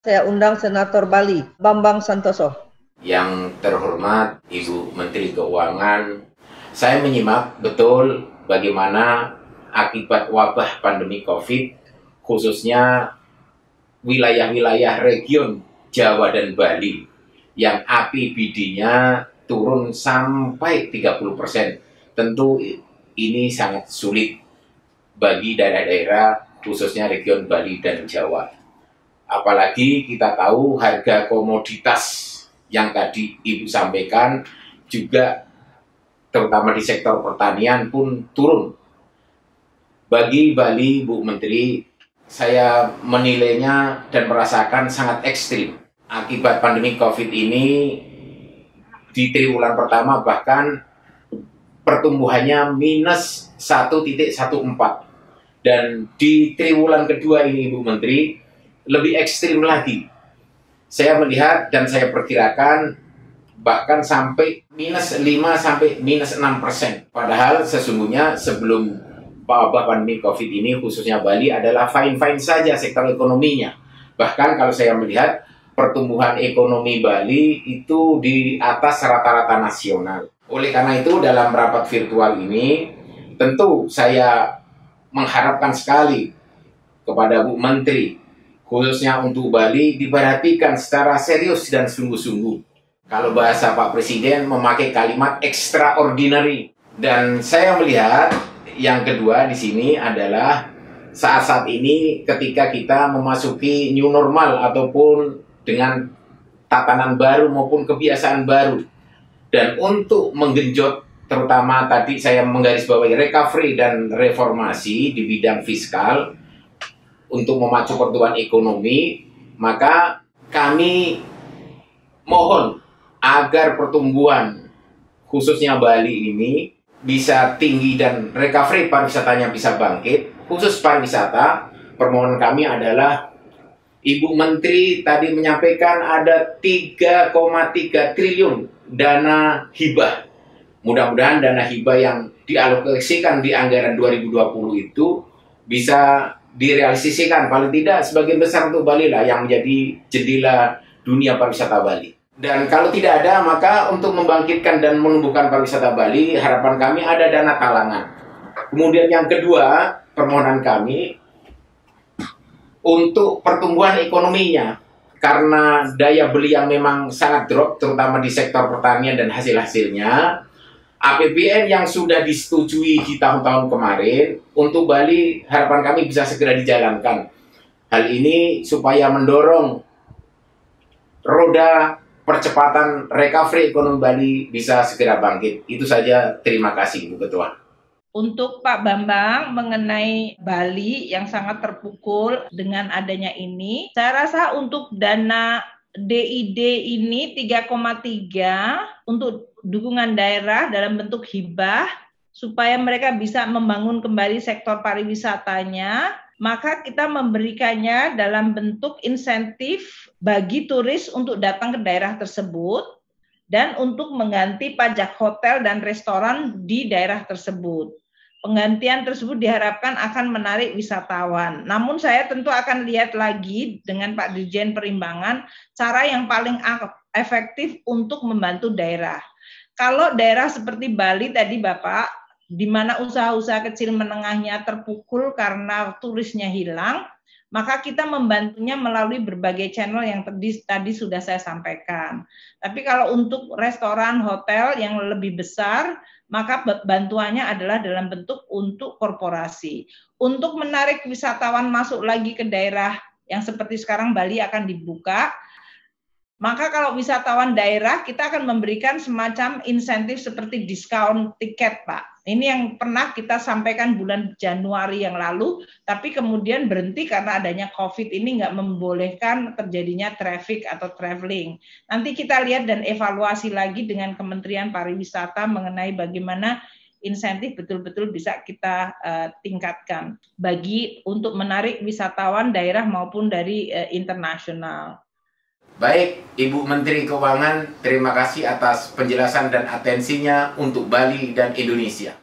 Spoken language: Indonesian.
Saya undang Senator Bali, Bambang Santoso. Yang terhormat Ibu Menteri Keuangan, saya menyimak betul bagaimana akibat wabah pandemi COVID, khususnya wilayah-wilayah region Jawa dan Bali, yang APBD-nya turun sampai 30%. Tentu ini sangat sulit bagi daerah-daerah, khususnya region Bali dan Jawa. Apalagi kita tahu harga komoditas yang tadi Ibu sampaikan juga terutama di sektor pertanian pun turun. Bagi Bali, Bu Menteri, saya menilainya dan merasakan sangat ekstrim. Akibat pandemi COVID ini, di triwulan pertama bahkan pertumbuhannya minus 1,14. Dan di triwulan kedua ini, Bu Menteri, lebih ekstrim lagi. Saya melihat dan saya perkirakan bahkan sampai minus 5 sampai minus 6%. Padahal sesungguhnya sebelum wabah pandemi COVID ini, khususnya Bali, adalah fine-fine saja sektor ekonominya. Bahkan kalau saya melihat pertumbuhan ekonomi Bali itu di atas rata-rata nasional. Oleh karena itu dalam rapat virtual ini tentu saya mengharapkan sekali kepada Bu Menteri, khususnya untuk Bali, diperhatikan secara serius dan sungguh-sungguh. Kalau bahasa Pak Presiden memakai kalimat extraordinary. Dan saya melihat yang kedua di sini adalah saat-saat ini ketika kita memasuki new normal ataupun dengan tatanan baru maupun kebiasaan baru. Dan untuk menggenjot, terutama tadi saya menggarisbawahi recovery dan reformasi di bidang fiskal, untuk memacu pertumbuhan ekonomi, maka kami mohon agar pertumbuhan khususnya Bali ini bisa tinggi dan recovery pariwisatanya bisa bangkit. Khusus pariwisata, permohonan kami adalah Ibu Menteri tadi menyampaikan ada 3,3 triliun dana hibah. Mudah-mudahan dana hibah yang dialokasikan di anggaran 2020 itu bisa direalisasikan, paling tidak sebagian besar untuk Bali lah yang menjadi jendela dunia pariwisata Bali. Dan kalau tidak ada, maka untuk membangkitkan dan menumbuhkan pariwisata Bali, harapan kami ada dana talangan. Kemudian yang kedua, permohonan kami untuk pertumbuhan ekonominya, karena daya beli yang memang sangat drop, terutama di sektor pertanian dan hasil-hasilnya, APBN yang sudah disetujui di tahun-tahun kemarin untuk Bali, harapan kami bisa segera dijalankan. Hal ini supaya mendorong roda percepatan recovery ekonomi Bali bisa segera bangkit. Itu saja, terima kasih Bu Ketua. Untuk Pak Bambang mengenai Bali yang sangat terpukul dengan adanya ini, saya rasa untuk dana DID ini 3,3 untuk dukungan daerah dalam bentuk hibah supaya mereka bisa membangun kembali sektor pariwisatanya, maka kita memberikannya dalam bentuk insentif bagi turis untuk datang ke daerah tersebut dan untuk mengganti pajak hotel dan restoran di daerah tersebut. Penggantian tersebut diharapkan akan menarik wisatawan. Namun saya tentu akan lihat lagi dengan Pak Dirjen Perimbangan cara yang paling efektif untuk membantu daerah. Kalau daerah seperti Bali tadi Bapak, di mana usaha-usaha kecil menengahnya terpukul karena turisnya hilang, maka kita membantunya melalui berbagai channel yang tadi sudah saya sampaikan. Tapi kalau untuk restoran, hotel yang lebih besar, maka bantuannya adalah dalam bentuk untuk korporasi. Untuk menarik wisatawan masuk lagi ke daerah yang seperti sekarang Bali akan dibuka, maka kalau wisatawan daerah kita akan memberikan semacam insentif seperti diskon tiket, Pak. Ini yang pernah kita sampaikan bulan Januari yang lalu, tapi kemudian berhenti karena adanya COVID ini nggak membolehkan terjadinya traffic atau traveling. Nanti kita lihat dan evaluasi lagi dengan Kementerian Pariwisata mengenai bagaimana insentif betul-betul bisa kita tingkatkan bagi untuk menarik wisatawan daerah maupun dari internasional. Baik, Ibu Menteri Keuangan, terima kasih atas penjelasan dan atensinya untuk Bali dan Indonesia.